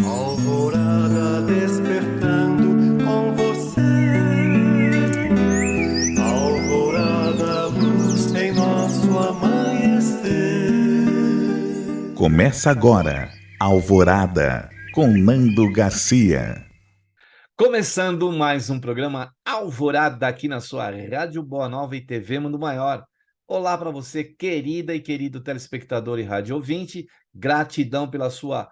Alvorada despertando com você. Alvorada, luz em nosso amanhecer. Começa agora, Alvorada, com Nando Garcia. Começando mais um programa Alvorada aqui na sua Rádio Boa Nova e TV Mundo Maior. Olá para você, querida e querido telespectador e rádio ouvinte. Gratidão pela sua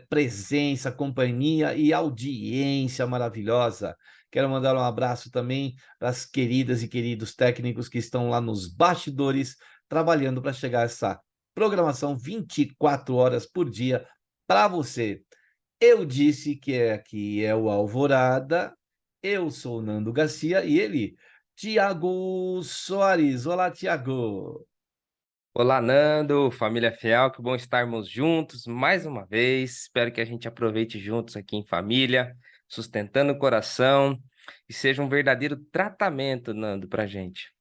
presença, companhia e audiência maravilhosa. Quero mandar um abraço também para as queridas e queridos técnicos que estão lá nos bastidores, trabalhando para chegar a essa programação 24 horas por dia para você. Eu disse que aqui é o Alvorada, eu sou o Nando Garcia e ele, Tiago Soares. Olá, Tiago. Olá, Nando, família fiel, que bom estarmos juntos mais uma vez. Espero que a gente aproveite juntos aqui em família, sustentando o coração e seja um verdadeiro tratamento, Nando, para a gente.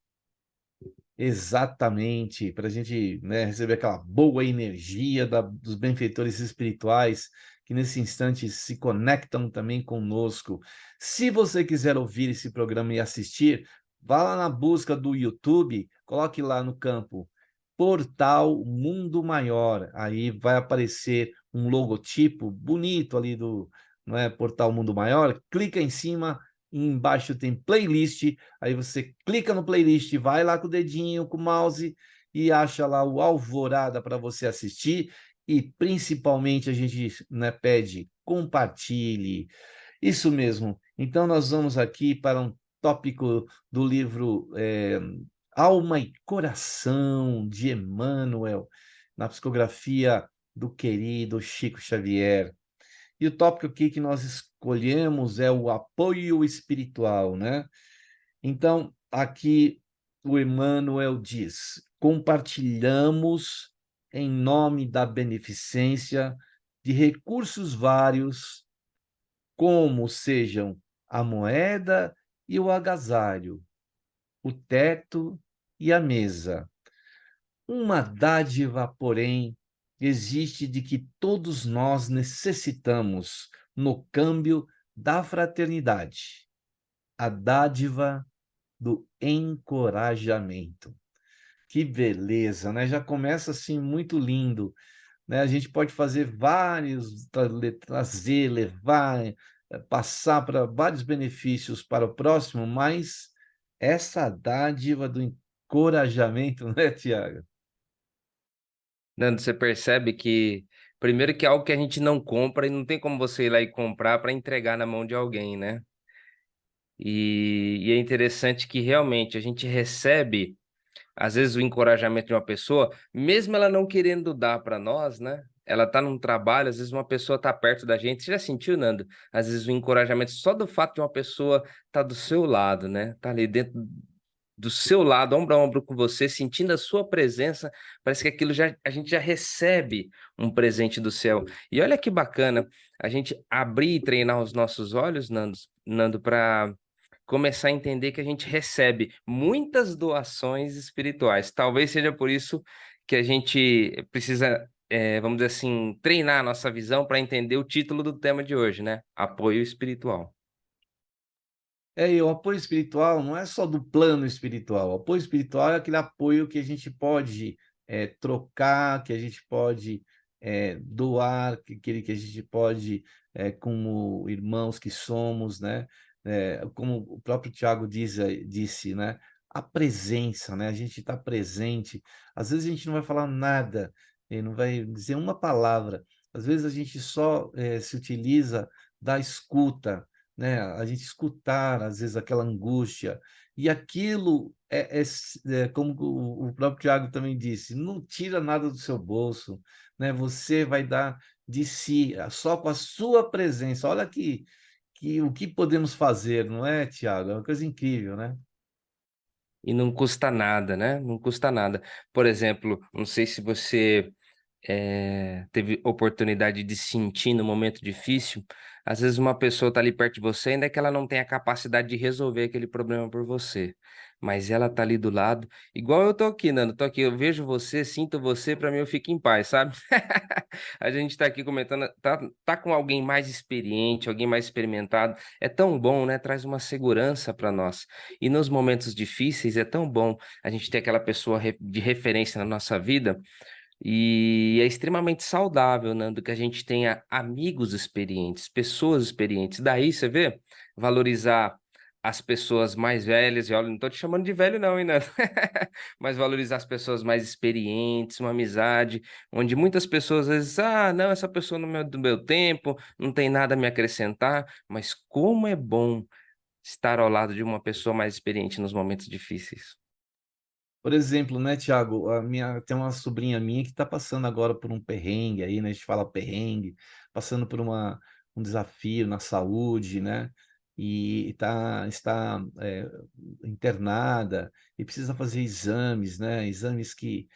Exatamente, para a gente receber aquela boa energia dos benfeitores espirituais que nesse instante se conectam também conosco. Se você quiser ouvir esse programa e assistir, vá lá na busca do YouTube, coloque lá no campo Portal Mundo Maior. Aí vai aparecer um logotipo bonito ali do Portal Mundo Maior. Clica em cima, embaixo tem playlist. Aí você clica no playlist, vai lá com o dedinho, com o mouse e acha lá o Alvorada para você assistir. E principalmente a gente pede compartilhe. Isso mesmo. Então nós vamos aqui para um tópico do livro Alma e Coração de Emmanuel, na psicografia do querido Chico Xavier. E o tópico aqui que nós escolhemos é o apoio espiritual, né? Então, aqui o Emmanuel diz: compartilhamos em nome da beneficência de recursos vários, como sejam a moeda e o agasalho, o teto e a mesa. Uma dádiva, porém, existe de que todos nós necessitamos no câmbio da fraternidade, a dádiva do encorajamento. Que beleza, né? Já começa assim muito lindo, né? A gente pode fazer vários, trazer, levar, passar para vários benefícios para o próximo, mas essa dádiva do encorajamento, né, Tiago? Nando, você percebe que, primeiro, que é algo que a gente não compra e não tem como você ir lá e comprar para entregar na mão de alguém, né? E é interessante que realmente a gente recebe, às vezes, o encorajamento de uma pessoa, mesmo ela não querendo dar para nós, né? Ela tá num trabalho, às vezes uma pessoa tá perto da gente. Você já sentiu, Nando? Às vezes o encorajamento só do fato de uma pessoa tá do seu lado, né? Tá ali dentro do seu lado, ombro a ombro com você, sentindo a sua presença, parece que aquilo já a gente já recebe um presente do céu. E olha que bacana a gente abrir e treinar os nossos olhos, Nando, para começar a entender que a gente recebe muitas doações espirituais. Talvez seja por isso que a gente precisa, vamos dizer assim, treinar a nossa visão para entender o título do tema de hoje, né? Apoio espiritual. E o apoio espiritual não é só do plano espiritual. O apoio espiritual é aquele apoio que a gente pode trocar, que a gente pode doar, que a gente pode, como irmãos que somos, né? Como o próprio Tiago disse, né? A presença, né? A gente está presente. Às vezes a gente não vai falar nada, não vai dizer uma palavra. Às vezes a gente só se utiliza da escuta, né? A gente escutar, às vezes, aquela angústia, e aquilo como o próprio Tiago também disse, não tira nada do seu bolso, né? Você vai dar de si, só com a sua presença. Olha que o que podemos fazer, não é, Tiago? É uma coisa incrível, né? E não custa nada, né? Não custa nada. Por exemplo, não sei se você teve oportunidade de sentir no momento difícil, às vezes uma pessoa está ali perto de você, ainda que ela não tenha capacidade de resolver aquele problema por você. mas ela tá ali do lado, igual eu tô aqui, Nando, tô aqui, eu vejo você, sinto você, pra mim eu fico em paz, sabe? A gente tá aqui comentando, tá com alguém mais experiente, alguém mais experimentado, é tão bom, né? Traz uma segurança pra nós. E nos momentos difíceis é tão bom a gente ter aquela pessoa de referência na nossa vida. E é extremamente saudável, Nando, que a gente tenha amigos experientes, pessoas experientes. Daí, você vê, valorizar as pessoas mais velhas, e olha, não tô te chamando de velho não, hein, Nando? Mas valorizar as pessoas mais experientes, uma amizade, onde muitas pessoas às vezes, não, essa pessoa no do meu tempo, não tem nada a me acrescentar, mas como é bom estar ao lado de uma pessoa mais experiente nos momentos difíceis. Por exemplo, né, Tiago, tem uma sobrinha minha que está passando agora por um perrengue aí, né? A gente fala perrengue, passando por um desafio na saúde, né? E está internada e precisa fazer exames, né? Exames que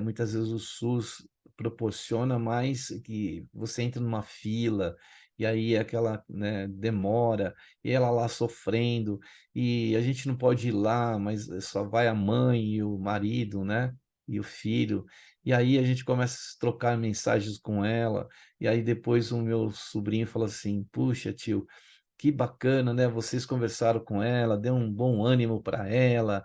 muitas vezes o SUS proporciona, mas que você entra numa fila e aí aquela, né, demora e ela lá sofrendo e a gente não pode ir lá, mas só vai a mãe e o marido, né? E o filho. E aí a gente começa a trocar mensagens com ela. E aí depois o meu sobrinho fala assim: Puxa, tio, que bacana, né? Vocês conversaram com ela, deu um bom ânimo para ela.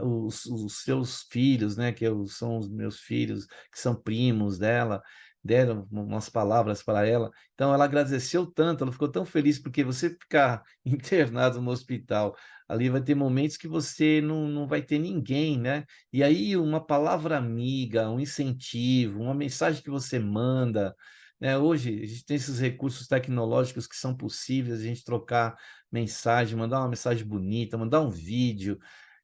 Os seus filhos, né? São os meus filhos, que são primos dela, deram umas palavras para ela. Então ela agradeceu tanto, ela ficou tão feliz porque você ficar internado no hospital, ali vai ter momentos que você não vai ter ninguém, né? E aí uma palavra amiga, um incentivo, uma mensagem que você manda, né? Hoje a gente tem esses recursos tecnológicos que são possíveis, a gente trocar mensagem, mandar uma mensagem bonita, mandar um vídeo.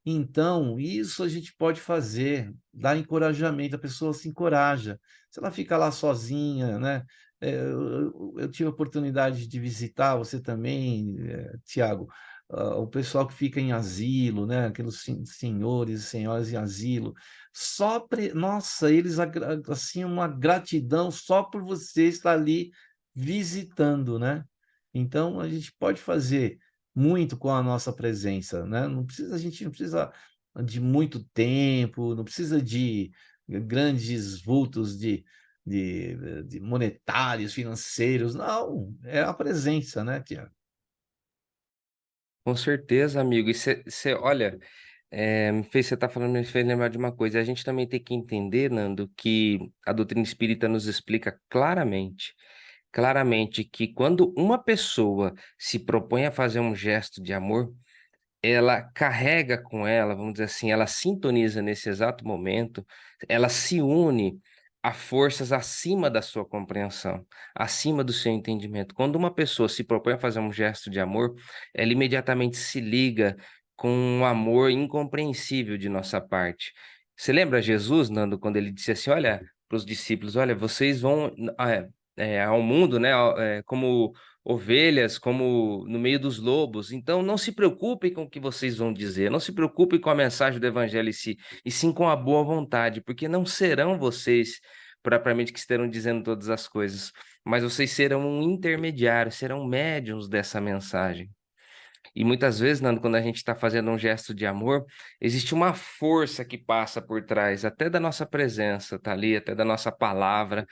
Então, isso a gente pode fazer, dar encorajamento, a pessoa se encoraja. Se ela fica lá sozinha, né? Eu tive a oportunidade de visitar, você também, Tiago, o pessoal que fica em asilo, né? Aqueles senhores e senhoras em asilo, nossa, eles assim uma gratidão só por você estar ali visitando, né? Então a gente pode fazer muito com a nossa presença, né? A gente não precisa de muito tempo, não precisa de grandes vultos de monetários, financeiros, não, é a presença, né, Tiago? Com certeza, amigo. E você, olha, você tá falando, me fez lembrar de uma coisa. A gente também tem que entender, Nando, que a doutrina espírita nos explica claramente que quando uma pessoa se propõe a fazer um gesto de amor, ela carrega com ela, vamos dizer assim, ela sintoniza nesse exato momento, ela se une a forças acima da sua compreensão, acima do seu entendimento. Quando uma pessoa se propõe a fazer um gesto de amor, ela imediatamente se liga com um amor incompreensível de nossa parte. Você lembra Jesus, Nando, quando ele disse assim, olha, para os discípulos, olha, vocês vão ao mundo, né, como ovelhas, como no meio dos lobos. Então, não se preocupem com o que vocês vão dizer, não se preocupem com a mensagem do evangelho em si, e sim com a boa vontade, porque não serão vocês propriamente que estarão dizendo todas as coisas, mas vocês serão um intermediário, serão médiuns dessa mensagem. E muitas vezes, Nando, quando a gente está fazendo um gesto de amor, existe uma força que passa por trás, até da nossa presença, tá ali, até da nossa palavra,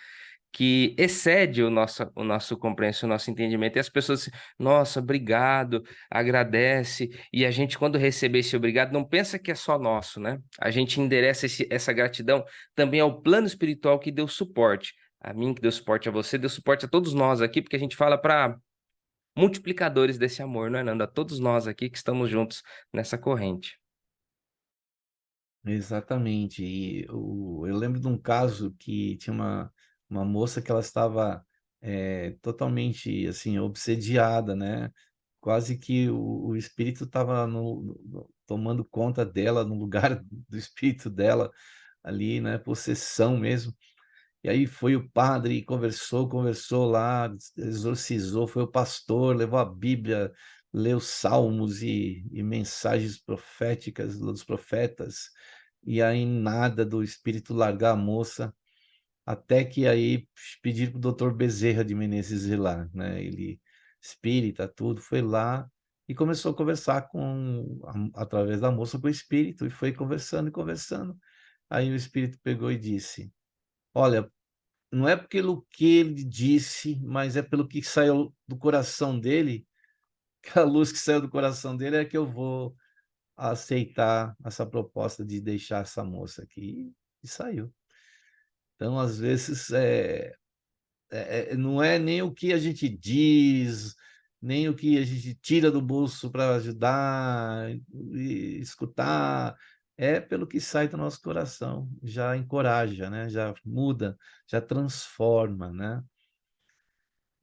que excede o nosso compreensão, o nosso entendimento. E as pessoas, nossa, obrigado, agradece. E a gente, quando receber esse obrigado, não pensa que é só nosso, né? A gente endereça essa gratidão também ao plano espiritual que deu suporte. A mim, que deu suporte a você, deu suporte a todos nós aqui, porque a gente fala para multiplicadores desse amor, não é, Nando? A todos nós aqui que estamos juntos nessa corrente. Exatamente. Eu lembro de um caso que tinha uma moça que ela estava totalmente assim obsediada, né? Quase que o espírito estava tomando conta dela, no lugar do espírito dela ali, né? Possessão mesmo. E aí foi o padre e conversou lá, exorcizou, foi o pastor, levou a Bíblia, leu salmos e mensagens proféticas dos profetas, e aí nada do espírito largar a moça, até que aí pediram para o doutor Bezerra de Menezes ir lá, né? Ele espírita, tudo, foi lá e começou a conversar através da moça com o espírito, e foi conversando e conversando. Aí o espírito pegou e disse: Olha, não é pelo que ele disse, mas é pelo que saiu do coração dele, que a luz que saiu do coração dele é que eu vou aceitar essa proposta de deixar essa moça aqui. E saiu. Então, às vezes, não é nem o que a gente diz, nem o que a gente tira do bolso para ajudar e escutar, é pelo que sai do nosso coração, já encoraja, né? Já muda, já transforma, né?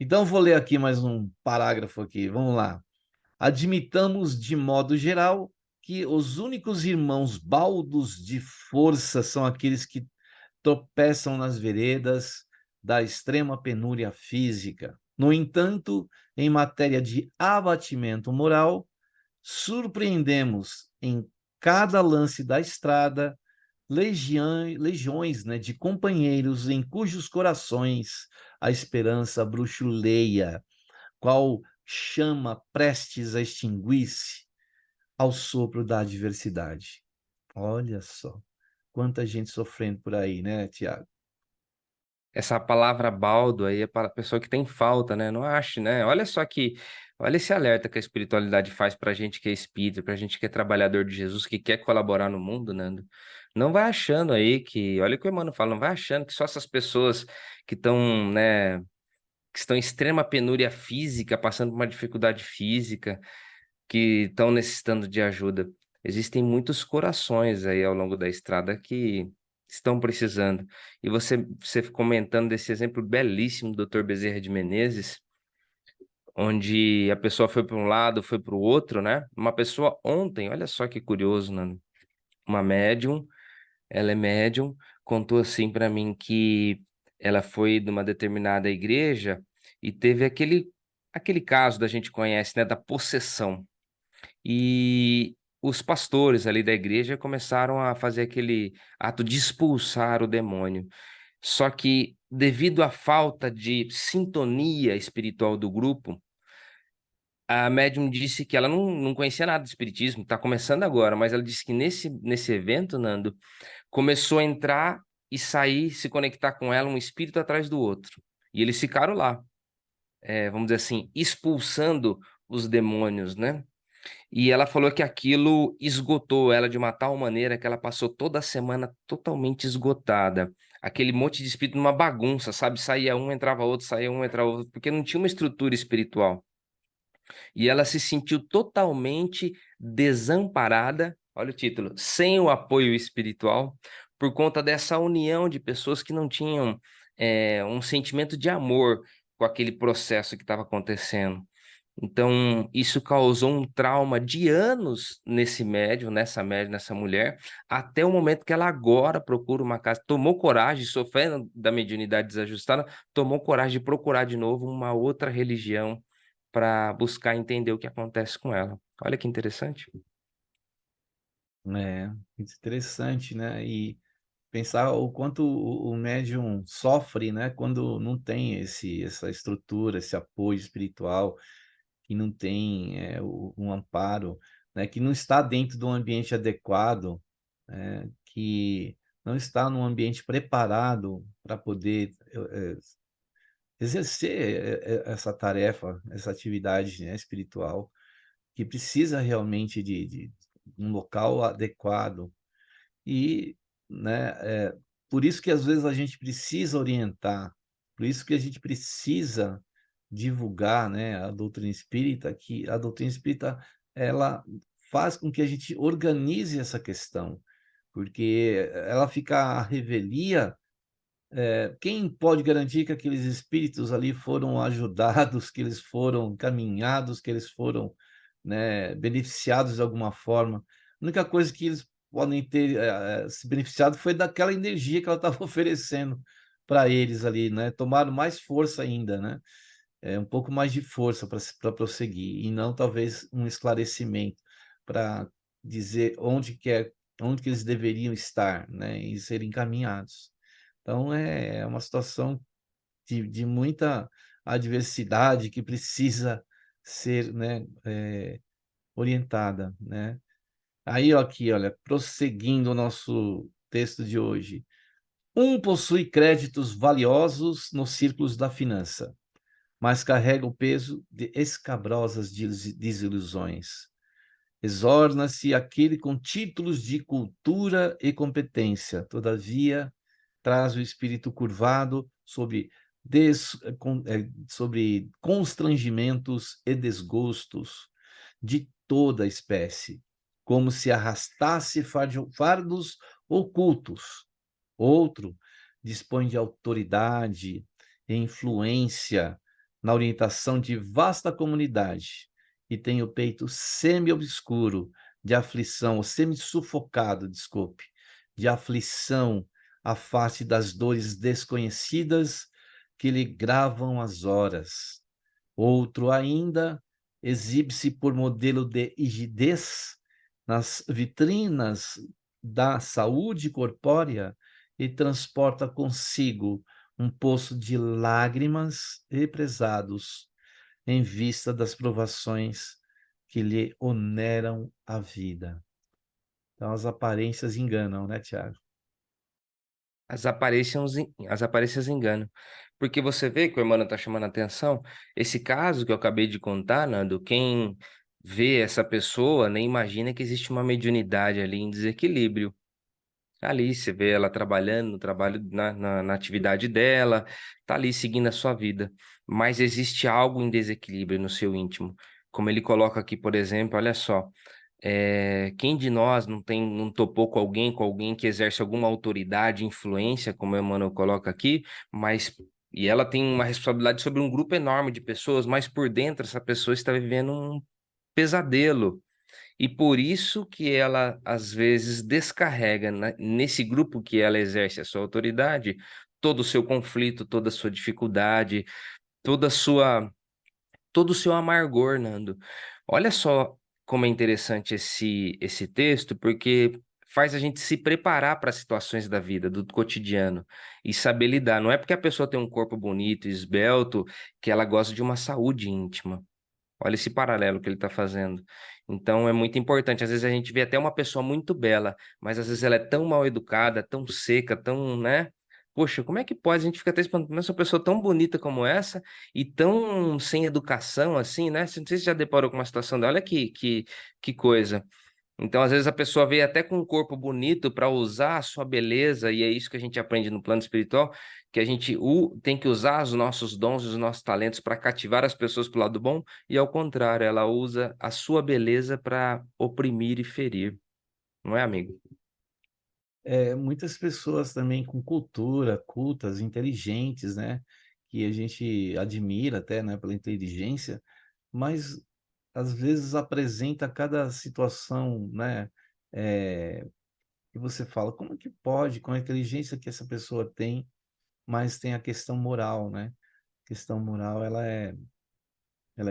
Então, vou ler aqui mais um parágrafo aqui, vamos lá. Admitamos de modo geral que os únicos irmãos baldos de força são aqueles que tropeçam nas veredas da extrema penúria física. No entanto, em matéria de abatimento moral, surpreendemos em cada lance da estrada legiões, né, de companheiros em cujos corações a esperança bruxuleia, qual chama prestes a extinguir-se ao sopro da adversidade. Olha só, quanta gente sofrendo por aí, né, Tiago? Essa palavra baldo aí é para a pessoa que tem falta, né? Não ache, né? Olha esse alerta que a espiritualidade faz pra gente que é espírita, pra gente que é trabalhador de Jesus, que quer colaborar no mundo, Nando. Não vai achando aí que, olha o que o Emmanuel fala, não vai achando que só essas pessoas que estão, né, que estão em extrema penúria física, passando por uma dificuldade física, que estão necessitando de ajuda. Existem muitos corações aí ao longo da estrada que estão precisando. E você comentando desse exemplo belíssimo do Dr. Bezerra de Menezes, onde a pessoa foi para um lado, foi para o outro, né? Uma pessoa ontem, olha só que curioso, né? Uma médium, ela é médium, contou assim para mim que ela foi de uma determinada igreja e teve aquele caso da gente conhece, né, da possessão. E os pastores ali da igreja começaram a fazer aquele ato de expulsar o demônio. Só que, devido à falta de sintonia espiritual do grupo, a médium disse que ela não conhecia nada de espiritismo, está começando agora, mas ela disse que nesse evento, Nando, começou a entrar e sair, se conectar com ela, um espírito atrás do outro. E eles ficaram lá, vamos dizer assim, expulsando os demônios, né? E ela falou que aquilo esgotou ela de uma tal maneira que ela passou toda a semana totalmente esgotada. Aquele monte de espírito numa bagunça, sabe? Saía um, entrava outro, saía um, entrava outro, porque não tinha uma estrutura espiritual. E ela se sentiu totalmente desamparada, olha o título, sem o apoio espiritual, por conta dessa união de pessoas que não tinham um sentimento de amor com aquele processo que estava acontecendo. Então, isso causou um trauma de anos nesse médium, nessa mulher, até o momento que ela agora procura uma casa, tomou coragem, sofrendo da mediunidade desajustada, tomou coragem de procurar de novo uma outra religião para buscar entender o que acontece com ela. Olha que interessante. É, interessante, né? E pensar o quanto o médium sofre, né? Quando não tem essa estrutura, esse apoio espiritual, que não tem um amparo, né? Que não está dentro de um ambiente adequado, né? Que não está num ambiente preparado para poder exercer essa tarefa, essa atividade, né, espiritual, que precisa realmente de um local adequado. E, né, por isso que às vezes a gente precisa orientar, por isso que a gente precisa divulgar, né, a doutrina espírita, que a doutrina espírita ela faz com que a gente organize essa questão, porque ela fica à revelia. Quem pode garantir que aqueles espíritos ali foram ajudados, que eles foram encaminhados, que eles foram, né, beneficiados de alguma forma? A única coisa que eles podem ter se beneficiado foi daquela energia que ela estava oferecendo para eles ali, né? Tomaram mais força ainda, né? Um pouco mais de força para prosseguir, e não talvez um esclarecimento para dizer onde que eles deveriam estar, né? E serem encaminhados. Então, é uma situação de muita adversidade que precisa ser, né, orientada, né? Aí, ó, aqui, olha, prosseguindo o nosso texto de hoje. Um possui créditos valiosos nos círculos da finança, mas carrega o peso de escabrosas desilusões. Exorna-se aquele com títulos de cultura e competência, todavia traz o espírito curvado sobre constrangimentos e desgostos de toda espécie, como se arrastasse fardos ocultos. Outro dispõe de autoridade e influência na orientação de vasta comunidade e tem o peito semi-obscuro de aflição, ou semi-sufocado, desculpe, de aflição à face das dores desconhecidas que lhe gravam as horas. Outro ainda exibe-se por modelo de rigidez nas vitrinas da saúde corpórea e transporta consigo um poço de lágrimas represados em vista das provações que lhe oneram a vida. Então, as aparências enganam, né, Tiago? As aparências enganam. Porque você vê que o irmão está chamando a atenção, esse caso que eu acabei de contar, Nando, quem vê essa pessoa nem imagina que existe uma mediunidade ali em desequilíbrio. Ali você vê ela trabalhando no trabalho, na atividade dela, tá ali seguindo a sua vida. Mas existe algo em desequilíbrio no seu íntimo. Como ele coloca aqui, por exemplo, olha só. Quem de nós não topou com alguém que exerce alguma autoridade, influência, como o Emmanuel coloca aqui, mas e ela tem uma responsabilidade sobre um grupo enorme de pessoas, mas por dentro essa pessoa está vivendo um pesadelo. E por isso que ela, às vezes, descarrega nesse grupo que ela exerce a sua autoridade, todo o seu conflito, toda a sua dificuldade, toda a sua, todo o seu amargor, Nando. Olha só como é interessante esse texto, porque faz a gente se preparar para as situações da vida, do cotidiano, e saber lidar. Não é porque a pessoa tem um corpo bonito, esbelto, que ela gosta de uma saúde íntima. Olha esse paralelo que ele está fazendo. Então é muito importante. Às vezes a gente vê até uma pessoa muito bela, mas às vezes ela é tão mal educada, tão seca, tão, né? Poxa, como é que pode? A gente fica até espantado, mas uma pessoa tão bonita como essa e tão sem educação assim, né? Não sei se você já deparou com uma situação dela. Olha que coisa. Então, às vezes, a pessoa veio até com um corpo bonito para usar a sua beleza, e é isso que a gente aprende no plano espiritual, que a gente tem que usar os nossos dons e os nossos talentos para cativar as pessoas para o lado bom, e ao contrário, ela usa a sua beleza para oprimir e ferir. Não é, amigo? Muitas pessoas também com cultura, cultas, inteligentes, né? Que a gente admira até, né, pela inteligência, mas às vezes apresenta cada situação, né? É, que você fala, como é que pode, com a inteligência que essa pessoa tem, mas tem a questão moral, né? A questão moral, ela é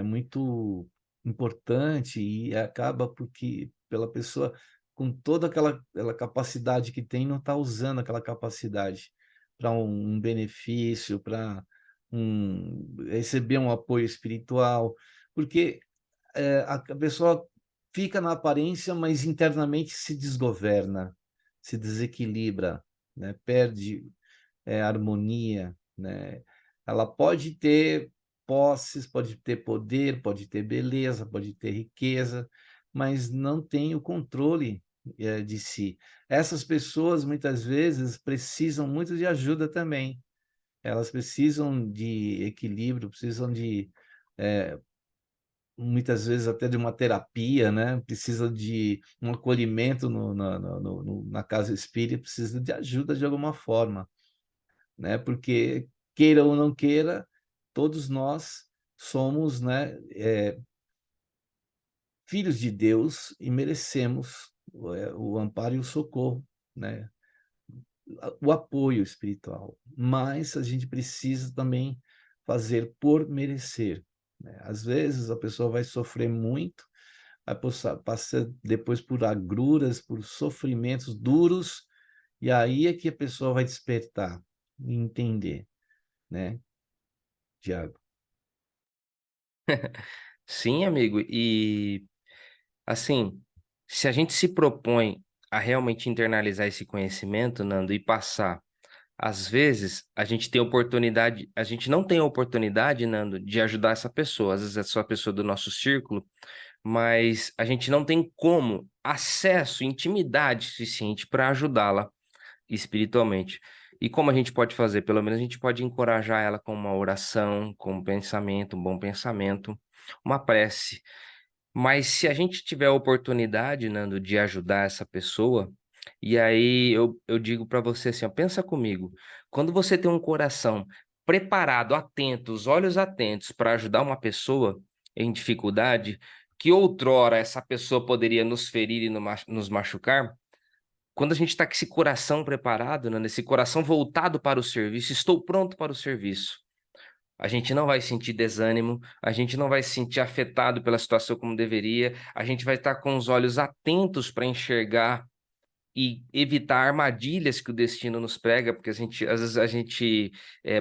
muito importante e acaba porque pela pessoa com toda aquela capacidade que tem não está usando aquela capacidade para um benefício, para receber um apoio espiritual, porque a pessoa fica na aparência, mas internamente se desgoverna, se desequilibra, né? Perde harmonia, né? Ela pode ter posses, pode ter poder, pode ter beleza, pode ter riqueza, mas não tem o controle de si. Essas pessoas muitas vezes precisam muito de ajuda também. Elas precisam de equilíbrio, precisam de muitas vezes até de uma terapia, né? Precisa de um acolhimento na casa espírita, precisa de ajuda de alguma forma, né? Porque queira ou não queira, todos nós somos, né, filhos de Deus e merecemos o amparo e o socorro, né? O apoio espiritual. Mas a gente precisa também fazer por merecer, né? Às vezes a pessoa vai sofrer muito, vai passar depois por agruras, por sofrimentos duros, e aí é que a pessoa vai despertar e entender, né, Tiago? Sim, amigo. Assim, se a gente se propõe a realmente internalizar esse conhecimento, Nando, e passar, às vezes a gente tem oportunidade, a gente não tem a oportunidade, Nando, de ajudar essa pessoa. Às vezes é só a pessoa do nosso círculo, mas a gente não tem como acesso, intimidade suficiente para ajudá-la espiritualmente. E como a gente pode fazer? Pelo menos a gente pode encorajar ela com uma oração, com um pensamento, um bom pensamento, uma prece. Mas se a gente tiver a oportunidade, Nando, de ajudar essa pessoa, e aí eu digo para você assim, ó, pensa comigo, quando você tem um coração preparado, atento, os olhos atentos para ajudar uma pessoa em dificuldade, que outrora essa pessoa poderia nos ferir e nos machucar, quando a gente está com esse coração preparado, Nando, esse coração voltado para o serviço, estou pronto para o serviço. A gente não vai sentir desânimo, a gente não vai se sentir afetado pela situação como deveria, a gente vai estar com os olhos atentos para enxergar e evitar armadilhas que o destino nos prega, porque às vezes a gente,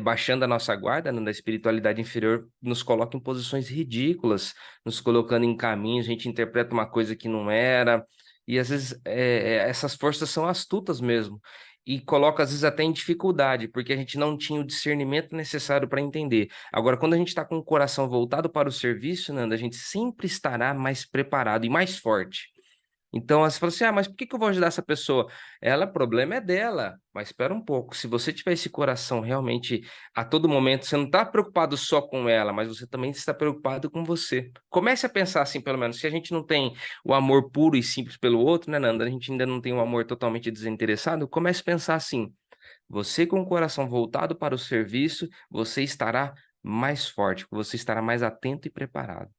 baixando a nossa guarda, né, na espiritualidade inferior, nos coloca em posições ridículas, nos colocando em caminhos, a gente interpreta uma coisa que não era, e às vezes essas forças são astutas mesmo, e coloca às vezes até em dificuldade, porque a gente não tinha o discernimento necessário para entender. Agora, quando a gente está com o coração voltado para o serviço, Nanda, a gente sempre estará mais preparado e mais forte. Então, você fala assim, mas por que que eu vou ajudar essa pessoa? Ela, o problema é dela. Mas espera um pouco, se você tiver esse coração realmente a todo momento, você não está preocupado só com ela, mas você também está preocupado com você. Comece a pensar assim, pelo menos, se a gente não tem o amor puro e simples pelo outro, né, Nanda? A gente ainda não tem um amor totalmente desinteressado, comece a pensar assim, você com o coração voltado para o serviço, você estará mais forte, você estará mais atento e preparado.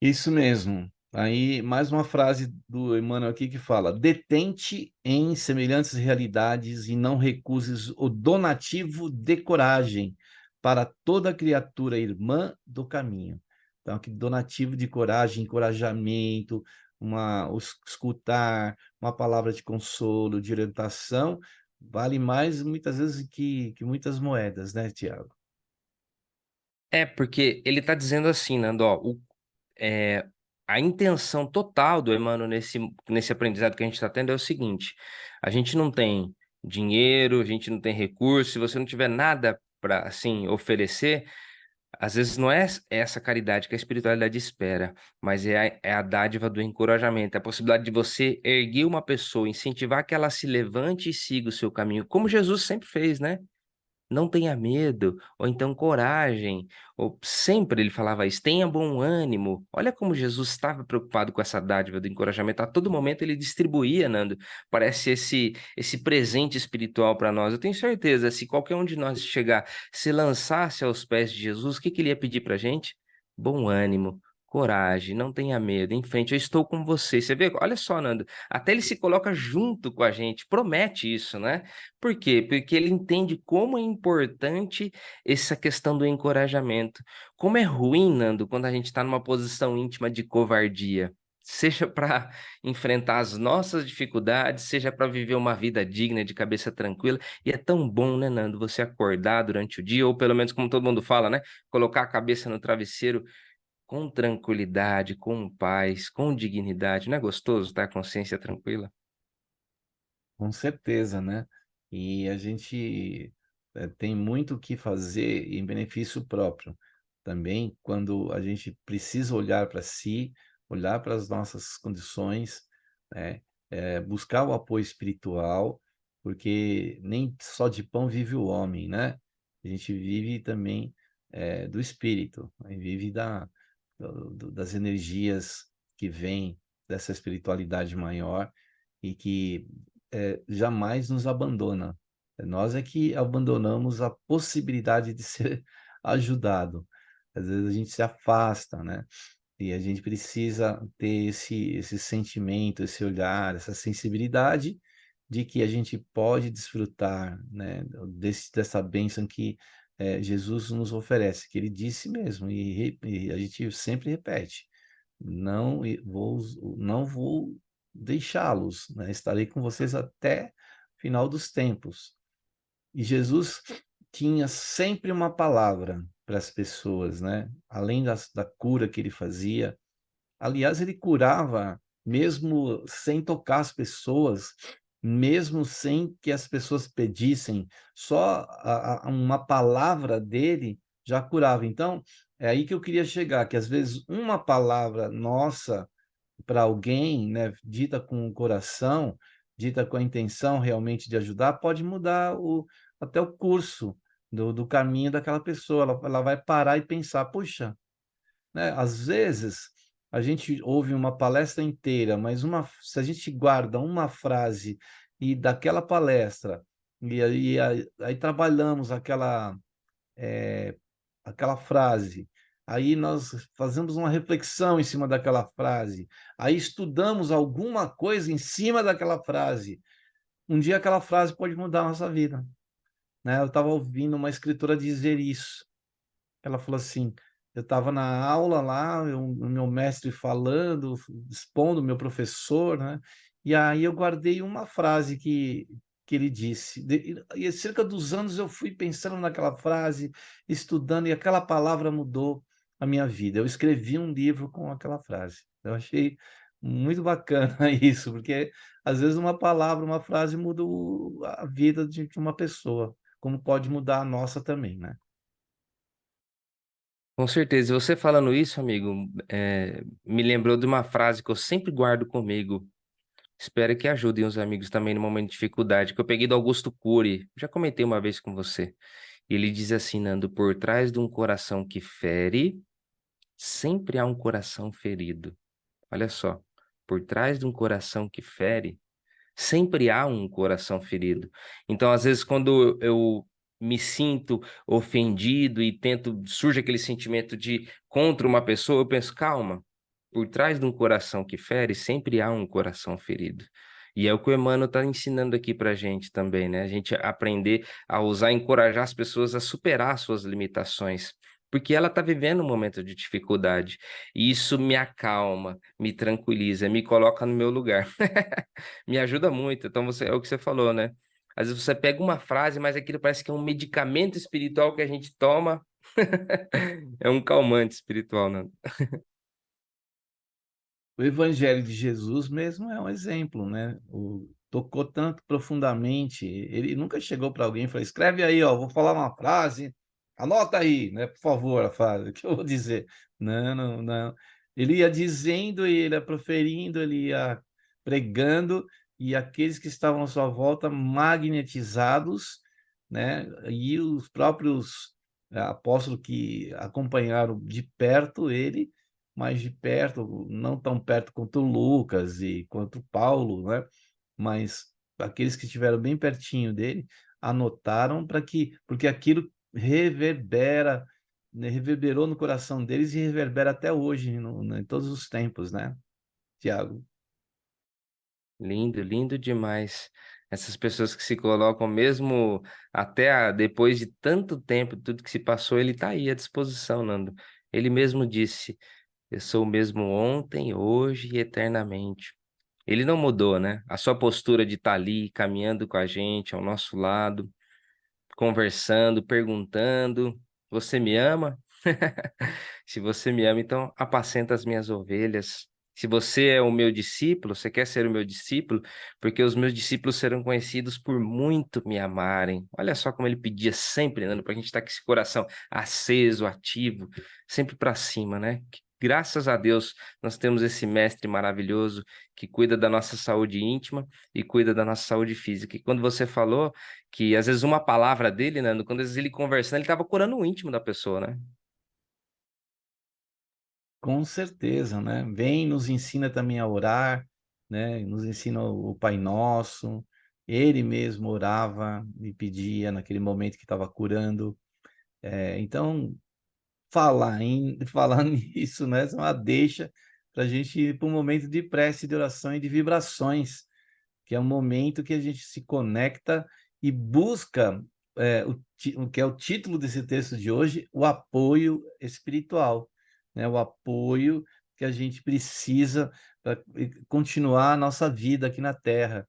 Isso mesmo. Aí, mais uma frase do Emmanuel aqui que fala: detente em semelhantes realidades e não recuses o donativo de coragem para toda criatura irmã do caminho. Então, aquele donativo de coragem, encorajamento, escutar, uma palavra de consolo, de orientação, vale mais muitas vezes que muitas moedas, né, Tiago? É, porque ele está dizendo assim, Nando, ó, é, a intenção total do Emmanuel nesse aprendizado que a gente está tendo é o seguinte: a gente não tem dinheiro, a gente não tem recurso, se você não tiver nada para assim oferecer, às vezes não é essa caridade que a espiritualidade espera, mas é a dádiva do encorajamento, é a possibilidade de você erguer uma pessoa, incentivar que ela se levante e siga o seu caminho, como Jesus sempre fez, né? Não tenha medo, ou então coragem, ou sempre ele falava isso, tenha bom ânimo. Olha como Jesus estava preocupado com essa dádiva do encorajamento. A todo momento ele distribuía, Nando, parece esse presente espiritual para nós. Eu tenho certeza, se qualquer um de nós chegar, se lançasse aos pés de Jesus, o que que ele ia pedir para gente? Bom ânimo. Coragem, não tenha medo, em frente, eu estou com você. Você vê, olha só, Nando, até ele se coloca junto com a gente, promete isso, né? Por quê? Porque ele entende como é importante essa questão do encorajamento. Como é ruim, Nando, quando a gente está numa posição íntima de covardia. Seja para enfrentar as nossas dificuldades, seja para viver uma vida digna, de cabeça tranquila. E é tão bom, né, Nando, você acordar durante o dia, ou pelo menos como todo mundo fala, né? Colocar a cabeça no travesseiro com tranquilidade, com paz, com dignidade. Não é gostoso estar com a consciência tranquila? Com certeza, né? E a gente tem muito o que fazer em benefício próprio. Também, quando a gente precisa olhar para si, olhar para as nossas condições, né? Buscar o apoio espiritual, porque nem só de pão vive o homem, né? A gente vive também do espírito, né? Vive das energias que vêm dessa espiritualidade maior e que jamais nos abandona. Nós é que abandonamos a possibilidade de ser ajudado. Às vezes a gente se afasta, né? E a gente precisa ter esse sentimento, esse olhar, essa sensibilidade de que a gente pode desfrutar, né, dessa bênção que Jesus nos oferece, que ele disse mesmo, e a gente sempre repete: não vou deixá-los, né? Estarei com vocês até o final dos tempos. E Jesus tinha sempre uma palavra para as pessoas, né? Além da cura que ele fazia, Aliás, ele curava mesmo sem tocar as pessoas, mesmo sem que as pessoas pedissem, só uma palavra dele já curava. Então, é aí que eu queria chegar, que às vezes uma palavra nossa para alguém, né, dita com o coração, dita com a intenção realmente de ajudar, pode mudar até o curso do caminho daquela pessoa. Ela vai parar e pensar, puxa, né? Às vezes a gente ouve uma palestra inteira, mas se a gente guarda uma frase e daquela palestra aí trabalhamos aquela frase, aí nós fazemos uma reflexão em cima daquela frase, aí estudamos alguma coisa em cima daquela frase. Um dia aquela frase pode mudar a nossa vida, né? Eu estava ouvindo uma escritora dizer isso. Ela falou assim: eu estava na aula lá, o meu mestre falando, expondo, o meu professor, né? E aí eu guardei uma frase que ele disse. E cerca dos anos eu fui pensando naquela frase, estudando, e aquela palavra mudou a minha vida. Eu escrevi um livro com aquela frase. Eu achei muito bacana isso, porque às vezes uma palavra, uma frase muda a vida de uma pessoa, como pode mudar a nossa também, né? Com certeza. E você falando isso, amigo, me lembrou de uma frase que eu sempre guardo comigo. Espero que ajudem os amigos também no momento de dificuldade, que eu peguei do Augusto Cury. Já comentei uma vez com você. E ele diz assim, Nando: por trás de um coração que fere, sempre há um coração ferido. Olha só, por trás de um coração que fere, sempre há um coração ferido. Então, às vezes, quando eu me sinto ofendido e surge aquele sentimento de contra uma pessoa, eu penso, calma, por trás de um coração que fere, sempre há um coração ferido. E é o que o Emmanuel está ensinando aqui para a gente também, né? A gente aprender a usar, encorajar as pessoas a superar suas limitações. Porque ela está vivendo um momento de dificuldade. E isso me acalma, me tranquiliza, me coloca no meu lugar. Me ajuda muito. Então, é o que você falou, né? Às vezes você pega uma frase, mas aquilo parece que é um medicamento espiritual que a gente toma. É um calmante espiritual, né? O Evangelho de Jesus mesmo é um exemplo, né? Tocou tanto profundamente. Ele nunca chegou para alguém e falou: escreve aí, ó, vou falar uma frase, anota aí, né? Por favor, a frase que eu vou dizer. Não, não, não. Ele ia dizendo, e ele ia proferindo, ele ia pregando, e aqueles que estavam à sua volta magnetizados, né? E os próprios apóstolos que acompanharam de perto ele, mais de perto, não tão perto quanto Lucas e quanto Paulo, né? Mas aqueles que estiveram bem pertinho dele anotaram porque aquilo reverbera, né, reverberou no coração deles e reverbera até hoje, em todos os tempos, né, Tiago? Lindo, lindo demais. Essas pessoas que se colocam mesmo depois de tanto tempo, tudo que se passou, ele está aí à disposição, Nando. Ele mesmo disse: eu sou o mesmo ontem, hoje e eternamente. Ele não mudou, né? A sua postura de estar ali, caminhando com a gente, ao nosso lado, conversando, perguntando: você me ama? Se você me ama, então apacenta as minhas ovelhas. Se você é o meu discípulo, você quer ser o meu discípulo, porque os meus discípulos serão conhecidos por muito me amarem. Olha só como ele pedia sempre, né, para a gente estar com esse coração aceso, ativo, sempre para cima, né? Graças a Deus nós temos esse mestre maravilhoso que cuida da nossa saúde íntima e cuida da nossa saúde física. E quando você falou que às vezes uma palavra dele, né, quando às vezes ele conversando, ele estava curando o íntimo da pessoa, né? Com certeza, né? Vem, nos ensina também a orar, né? Nos ensina o Pai Nosso. Ele mesmo orava e pedia naquele momento que estava curando. Então, falar nisso, né? Essa é uma deixa para a gente ir para um momento de prece, de oração e de vibrações, que é um momento que a gente se conecta e busca o que é o título desse texto de hoje, o apoio espiritual, né? O apoio que a gente precisa para continuar a nossa vida aqui na Terra.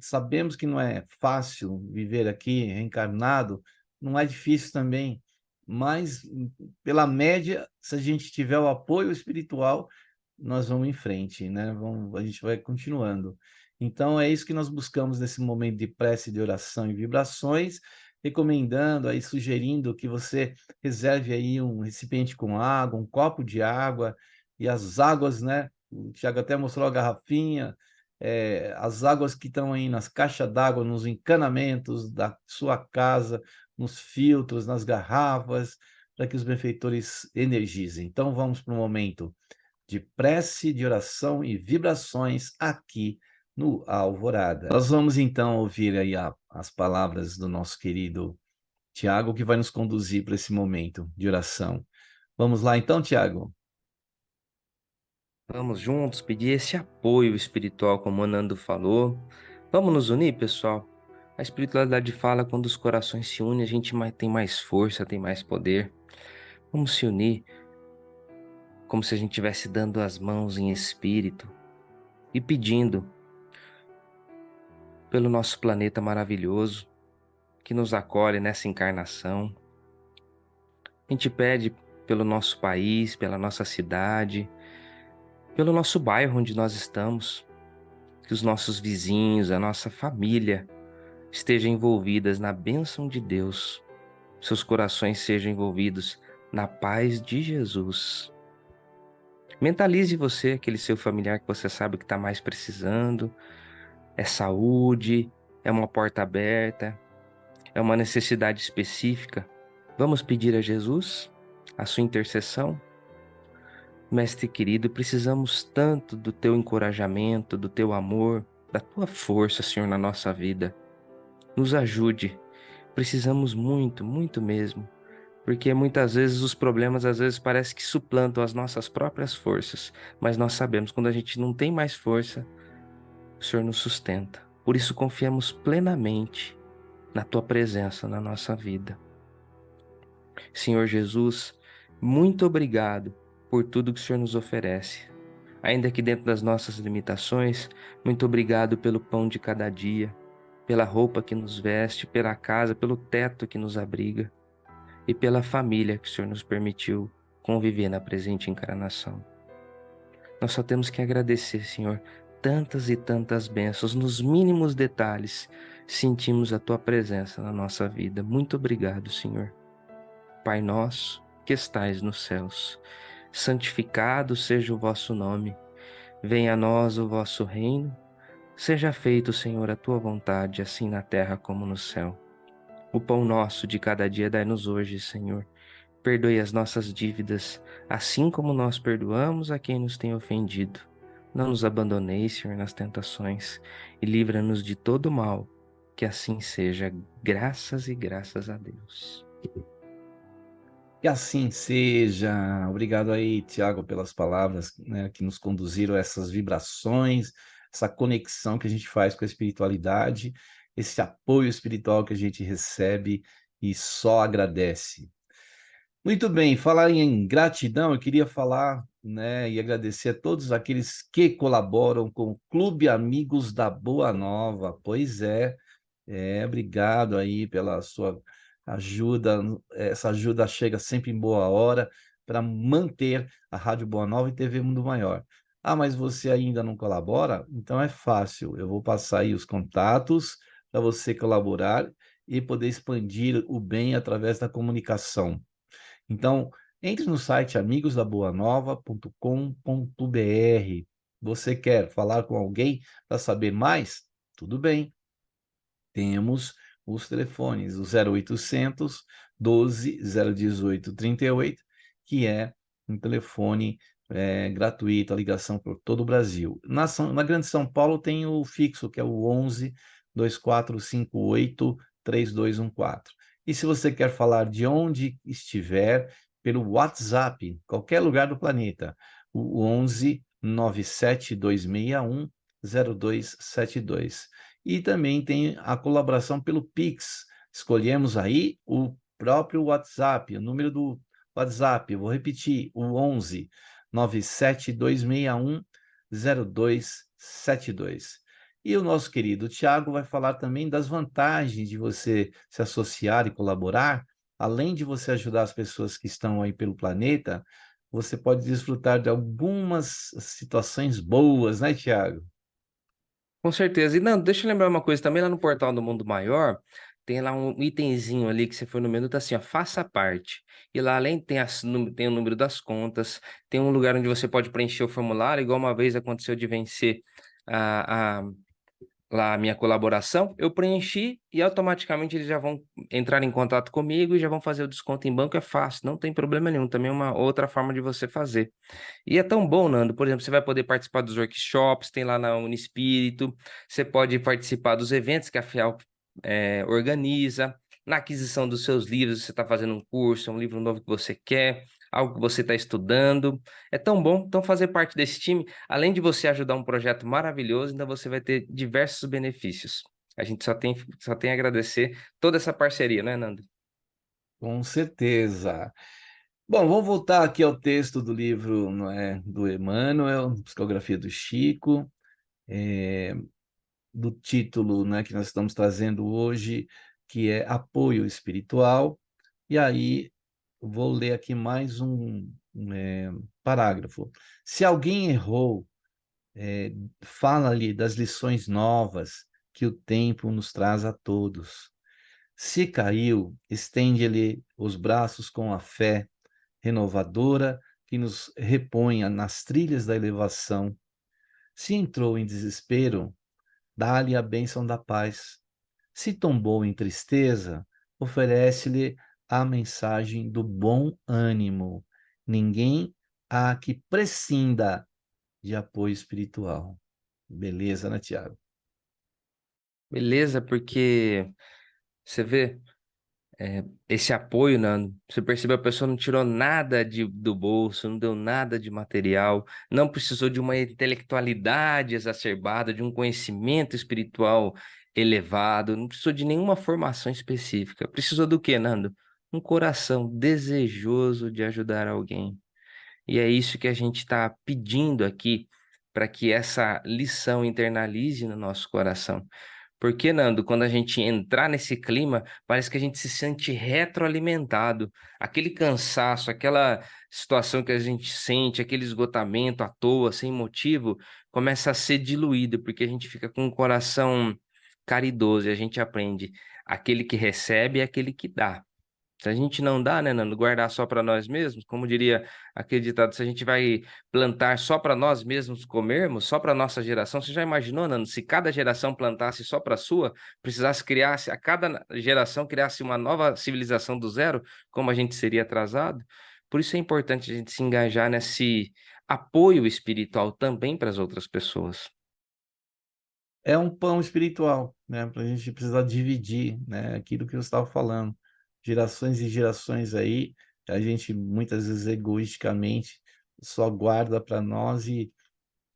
Sabemos que não é fácil viver aqui reencarnado, não é difícil também, mas pela média, se a gente tiver o apoio espiritual, nós vamos em frente, né? A gente vai continuando. Então, é isso que nós buscamos nesse momento de prece, de oração e vibrações, recomendando aí, sugerindo que você reserve aí um recipiente com água, um copo de água, e as águas, né? O Tiago até mostrou a garrafinha, as águas que estão aí nas caixas d'água, nos encanamentos da sua casa, nos filtros, nas garrafas, para que os benfeitores energizem. Então, vamos para um momento de prece, de oração e vibrações aqui no Alvorada. Nós vamos então ouvir aí as palavras do nosso querido Tiago, que vai nos conduzir para esse momento de oração. Vamos lá então, Tiago? Vamos juntos pedir esse apoio espiritual, como o Nando falou. Vamos nos unir, pessoal. A espiritualidade fala quando os corações se unem, a gente tem mais força, tem mais poder. Vamos se unir como se a gente estivesse dando as mãos em espírito e pedindo pelo nosso planeta maravilhoso que nos acolhe nessa encarnação. A gente pede pelo nosso país, pela nossa cidade, pelo nosso bairro onde nós estamos, que os nossos vizinhos, a nossa família estejam envolvidas na bênção de Deus, seus corações sejam envolvidos na paz de Jesus. Mentalize você, aquele seu familiar que você sabe que está mais precisando. É saúde, é uma porta aberta, é uma necessidade específica. Vamos pedir a Jesus a sua intercessão? Mestre querido, precisamos tanto do teu encorajamento, do teu amor, da tua força, Senhor, na nossa vida. Nos ajude. Precisamos muito, muito mesmo. Porque muitas vezes os problemas, às vezes, parece que suplantam as nossas próprias forças. Mas nós sabemos, quando a gente não tem mais força, o Senhor nos sustenta. Por isso confiamos plenamente na tua presença na nossa vida. Senhor Jesus, muito obrigado por tudo que o Senhor nos oferece. Ainda que dentro das nossas limitações, muito obrigado pelo pão de cada dia, pela roupa que nos veste, pela casa, pelo teto que nos abriga e pela família que o Senhor nos permitiu conviver na presente encarnação. Nós só temos que agradecer, Senhor, tantas e tantas bênçãos, nos mínimos detalhes, sentimos a Tua presença na nossa vida. Muito obrigado, Senhor. Pai nosso, que estais nos céus, santificado seja o vosso nome. Venha a nós o vosso reino. Seja feito, Senhor, a Tua vontade, assim na terra como no céu. O pão nosso de cada dia dai-nos hoje, Senhor. Perdoe as nossas dívidas, assim como nós perdoamos a quem nos tem ofendido. Não nos abandoneis, Senhor, nas tentações, e livra-nos de todo mal. Que assim seja, graças e graças a Deus. Que assim seja. Obrigado aí, Tiago, pelas palavras, né, que nos conduziram a essas vibrações, essa conexão que a gente faz com a espiritualidade, esse apoio espiritual que a gente recebe e só agradece. Muito bem, falar em gratidão, eu queria falar, né, e agradecer a todos aqueles que colaboram com o Clube Amigos da Boa Nova. Pois obrigado aí pela sua ajuda. Essa ajuda chega sempre em boa hora para manter a Rádio Boa Nova e TV Mundo Maior. Ah, mas você ainda não colabora? Então é fácil, eu vou passar aí os contatos para você colaborar e poder expandir o bem através da comunicação. Então, entre no site amigosdaboanova.com.br. Você quer falar com alguém para saber mais? Tudo bem. Temos os telefones, o 0800 12 018 38, que é um telefone gratuito, a ligação por todo o Brasil. Na Grande São Paulo tem o fixo, que é o 11 2458 3214. E se você quer falar de onde estiver, pelo WhatsApp, qualquer lugar do planeta, o 11 97261 0272. E também tem a colaboração pelo Pix. Escolhemos aí o próprio WhatsApp, o número do WhatsApp, eu vou repetir, o 11 97261 0272. E o nosso querido Tiago vai falar também das vantagens de você se associar e colaborar, além de você ajudar as pessoas que estão aí pelo planeta, você pode desfrutar de algumas situações boas, né, Tiago? Com certeza. E não, deixa eu lembrar uma coisa também, lá no portal do Mundo Maior, tem lá um itemzinho ali que você foi no menu, tá assim, ó, faça parte. E lá além tem o número das contas, tem um lugar onde você pode preencher o formulário, igual uma vez aconteceu de vencer a, lá a minha colaboração, eu preenchi e automaticamente eles já vão entrar em contato comigo e já vão fazer o desconto em banco, é fácil, não tem problema nenhum, também é uma outra forma de você fazer. E é tão bom, Nando, por exemplo, você vai poder participar dos workshops, tem lá na Unispírito, você pode participar dos eventos que a FIAL organiza, na aquisição dos seus livros, você está fazendo um curso, um livro novo que você quer, algo que você está estudando. É tão bom, então fazer parte desse time, além de você ajudar um projeto maravilhoso, ainda você vai ter diversos benefícios. A gente só tem a agradecer toda essa parceria, né, Nando? Com certeza. Bom, vamos voltar aqui ao texto do livro, não é, do Emmanuel, Psicografia do Chico, do título, né, que nós estamos trazendo hoje, que é Apoio Espiritual. E aí, vou ler aqui mais um parágrafo. Se alguém errou, fala ali das lições novas que o tempo nos traz a todos. Se caiu, estende-lhe os braços com a fé renovadora que nos reponha nas trilhas da elevação. Se entrou em desespero, dá-lhe a bênção da paz. Se tombou em tristeza, oferece-lhe a mensagem do bom ânimo. Ninguém há que prescinda de apoio espiritual. Beleza, né, Tiago? Beleza, porque você vê. Esse apoio, né? Você percebe a pessoa não tirou nada do bolso, não deu nada de material, não precisou de uma intelectualidade exacerbada, de um conhecimento espiritual elevado, não precisou de nenhuma formação específica. Precisou do quê, Nando? Um coração desejoso de ajudar alguém. E é isso que a gente está pedindo aqui para que essa lição internalize no nosso coração. Porque, Nando, quando a gente entrar nesse clima, parece que a gente se sente retroalimentado. Aquele cansaço, aquela situação que a gente sente, aquele esgotamento à toa, sem motivo, começa a ser diluído, porque a gente fica com um coração caridoso e a gente aprende: aquele que recebe é aquele que dá. Se a gente não dá, né, Nando, guardar só para nós mesmos, como diria aquele ditado, se a gente vai plantar só para nós mesmos comermos, só para nossa geração, você já imaginou, Nando, se cada geração plantasse só para a sua, precisasse criar, a cada geração criasse uma nova civilização do zero, como a gente seria atrasado? Por isso é importante a gente se engajar nesse apoio espiritual também para as outras pessoas. É um pão espiritual, né? Para a gente precisar dividir, né? Aquilo que eu estava falando. Gerações e gerações aí, a gente muitas vezes egoisticamente só guarda para nós e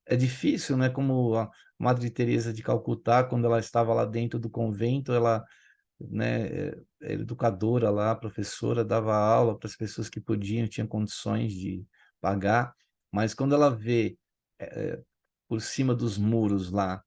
é difícil, né? Como a Madre Teresa de Calcutá, quando ela estava lá dentro do convento, ela, né, era educadora lá, professora, dava aula para as pessoas que podiam, tinham condições de pagar, mas quando ela vê por cima dos muros lá,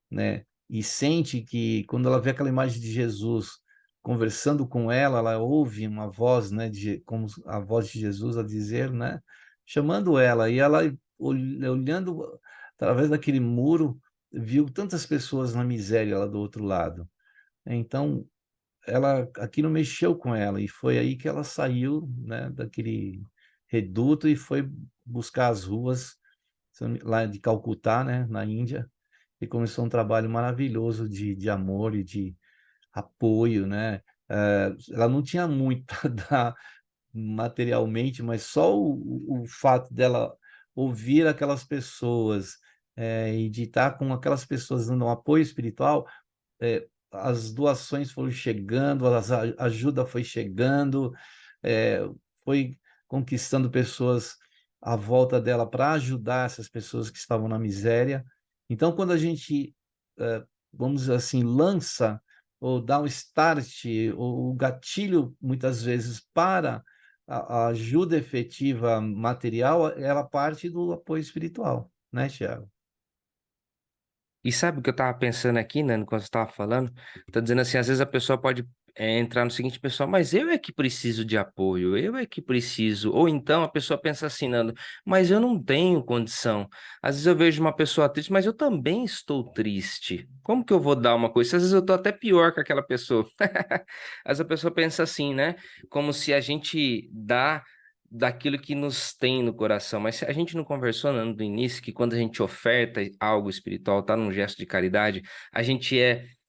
né? E sente que quando ela vê aquela imagem de Jesus conversando com ela, ela ouve uma voz, né, como a voz de Jesus a dizer, né, chamando ela, e ela olhando através daquele muro, viu tantas pessoas na miséria lá do outro lado. Então, aquilo mexeu com ela e foi aí que ela saiu, né, daquele reduto e foi buscar as ruas lá de Calcutá, né, na Índia, e começou um trabalho maravilhoso de amor e de apoio, né? Ela não tinha muito a dar materialmente, mas só o fato dela ouvir aquelas pessoas e de estar com aquelas pessoas dando um apoio espiritual, as doações foram chegando, a ajuda foi chegando, é, foi conquistando pessoas à volta dela para ajudar essas pessoas que estavam na miséria. Então, quando a gente, vamos dizer assim, lança ou dá um start, ou o gatilho, muitas vezes, para a ajuda efetiva material, ela parte do apoio espiritual, né, Thiago? E sabe o que eu tava pensando aqui, né, quando você estava falando? Tô dizendo assim, às vezes a pessoa pode entrar no seguinte, pessoal, mas eu é que preciso de apoio, eu é que preciso. Ou então a pessoa pensa assim, Nando, mas eu não tenho condição. Às vezes eu vejo uma pessoa triste, mas eu também estou triste. Como que eu vou dar uma coisa? Às vezes eu estou até pior que aquela pessoa. Às vezes a pessoa pensa assim, né? Como se a gente dá daquilo que nos tem no coração. Mas a gente não conversou, Nando, no início, que quando a gente oferta algo espiritual, tá num gesto de caridade, a gente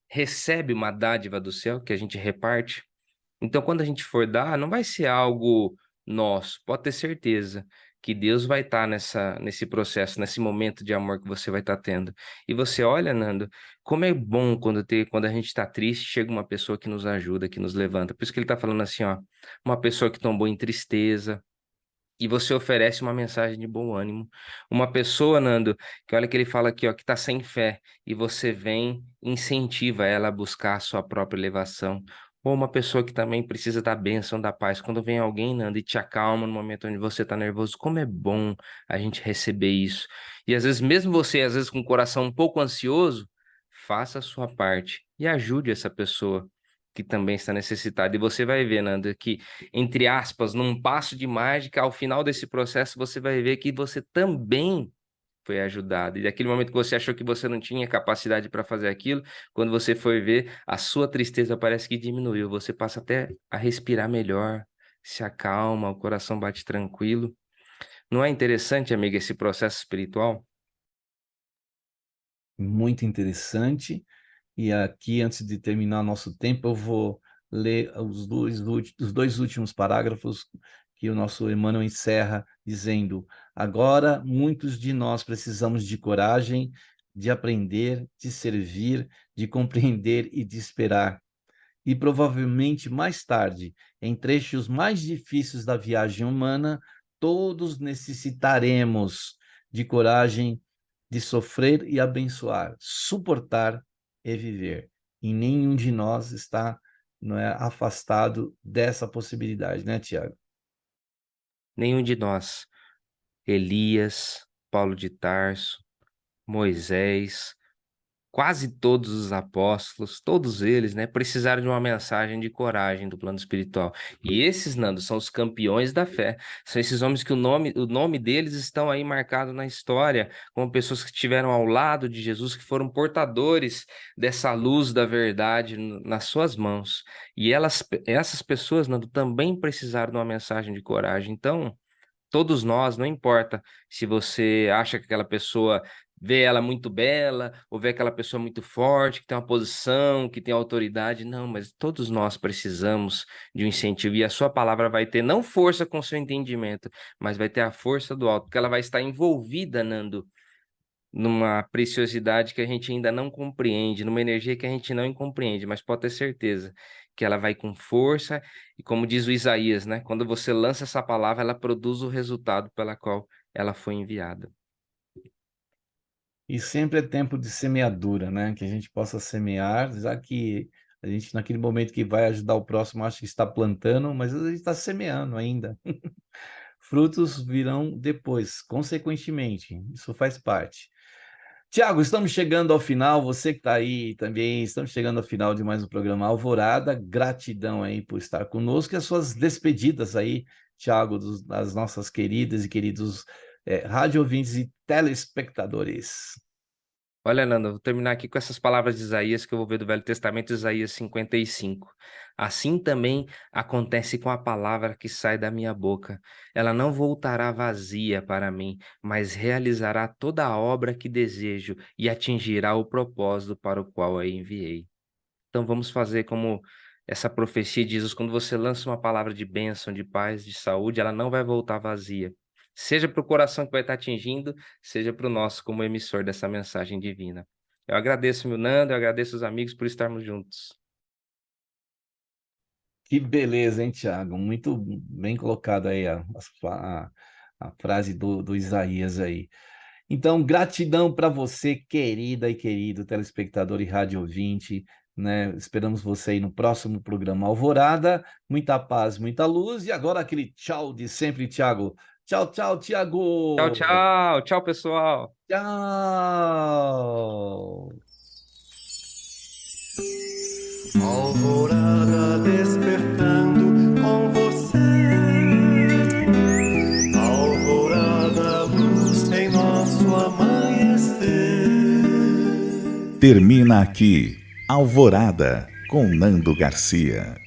recebe uma dádiva do céu que a gente reparte. Então, quando a gente for dar, não vai ser algo nosso, pode ter certeza que Deus vai estar nesse processo, nesse momento de amor que você vai estar tendo. E você olha, Nando, como é bom quando a gente está triste, chega uma pessoa que nos ajuda, que nos levanta. Por isso que ele está falando assim, ó, uma pessoa que tombou em tristeza, e você oferece uma mensagem de bom ânimo. Uma pessoa, Nando, que olha que ele fala aqui, ó, que tá sem fé, e você vem, incentiva ela a buscar a sua própria elevação. Ou uma pessoa que também precisa da bênção, da paz. Quando vem alguém, Nando, e te acalma no momento onde você tá nervoso, como é bom a gente receber isso. E às vezes, mesmo você, às vezes com o coração um pouco ansioso, faça a sua parte e ajude essa pessoa que também está necessitada. E você vai ver, Nando, que entre aspas, num passo de mágica, ao final desse processo, você vai ver que você também foi ajudado. E daquele momento que você achou que você não tinha capacidade para fazer aquilo, quando você foi ver, a sua tristeza parece que diminuiu. Você passa até a respirar melhor, se acalma, o coração bate tranquilo. Não é interessante, amiga, esse processo espiritual? Muito interessante. E aqui, antes de terminar nosso tempo, eu vou ler os dois últimos parágrafos que o nosso Emmanuel encerra dizendo: agora muitos de nós precisamos de coragem, de aprender, de servir, de compreender e de esperar. E provavelmente mais tarde, em trechos mais difíceis da viagem humana, todos necessitaremos de coragem de sofrer e abençoar, suportar e viver. E nenhum de nós está, não é, afastado dessa possibilidade, né, Tiago? Nenhum de nós. Elias, Paulo de Tarso, Moisés, quase todos os apóstolos, todos eles, né, precisaram de uma mensagem de coragem do plano espiritual. E esses, Nando, são os campeões da fé. São esses homens que o nome deles estão aí marcado na história, como pessoas que estiveram ao lado de Jesus, que foram portadores dessa luz da verdade nas suas mãos. E essas pessoas, Nando, também precisaram de uma mensagem de coragem. Então, todos nós, não importa se você acha que aquela pessoa vê ela muito bela, ou vê aquela pessoa muito forte, que tem uma posição, que tem autoridade, não, mas todos nós precisamos de um incentivo, e a sua palavra vai ter não força com o seu entendimento, mas vai ter a força do alto, porque ela vai estar envolvida, Nando, numa preciosidade que a gente ainda não compreende, numa energia que a gente não compreende, mas pode ter certeza que ela vai com força, e como diz o Isaías, né? Quando você lança essa palavra, ela produz o resultado pela qual ela foi enviada. E sempre é tempo de semeadura, né? Que a gente possa semear, já que a gente, naquele momento que vai ajudar o próximo, acha que está plantando, mas a gente está semeando ainda. Frutos virão depois, consequentemente, isso faz parte. Tiago, estamos chegando ao final, você que está aí também, estamos chegando ao final de mais um programa Alvorada. Gratidão aí por estar conosco e as suas despedidas aí, Tiago, das nossas queridas e queridos rádio ouvintes e telespectadores. Olha, Nanda, vou terminar aqui com essas palavras de Isaías que eu vou ver do Velho Testamento, Isaías 55. Assim também acontece com a palavra que sai da minha boca. Ela não voltará vazia para mim, mas realizará toda a obra que desejo e atingirá o propósito para o qual a enviei. Então vamos fazer como essa profecia de Jesus, quando você lança uma palavra de bênção, de paz, de saúde, ela não vai voltar vazia. Seja para o coração que vai estar atingindo, seja para o nosso como emissor dessa mensagem divina. Eu agradeço, meu Nando, eu agradeço os amigos por estarmos juntos. Que beleza, hein, Tiago? Muito bem colocado aí a frase do Isaías aí. Então, gratidão para você, querida e querido telespectador e rádio ouvinte, né? Esperamos você aí no próximo programa Alvorada. Muita paz, muita luz. E agora aquele tchau de sempre, Tiago. Tchau, tchau, Tchau, Tiago. tchau. Tchau, pessoal. Tchau. Alvorada despertando com você. Alvorada, luz em nosso amanhecer. Termina aqui Alvorada, com Nando Garcia.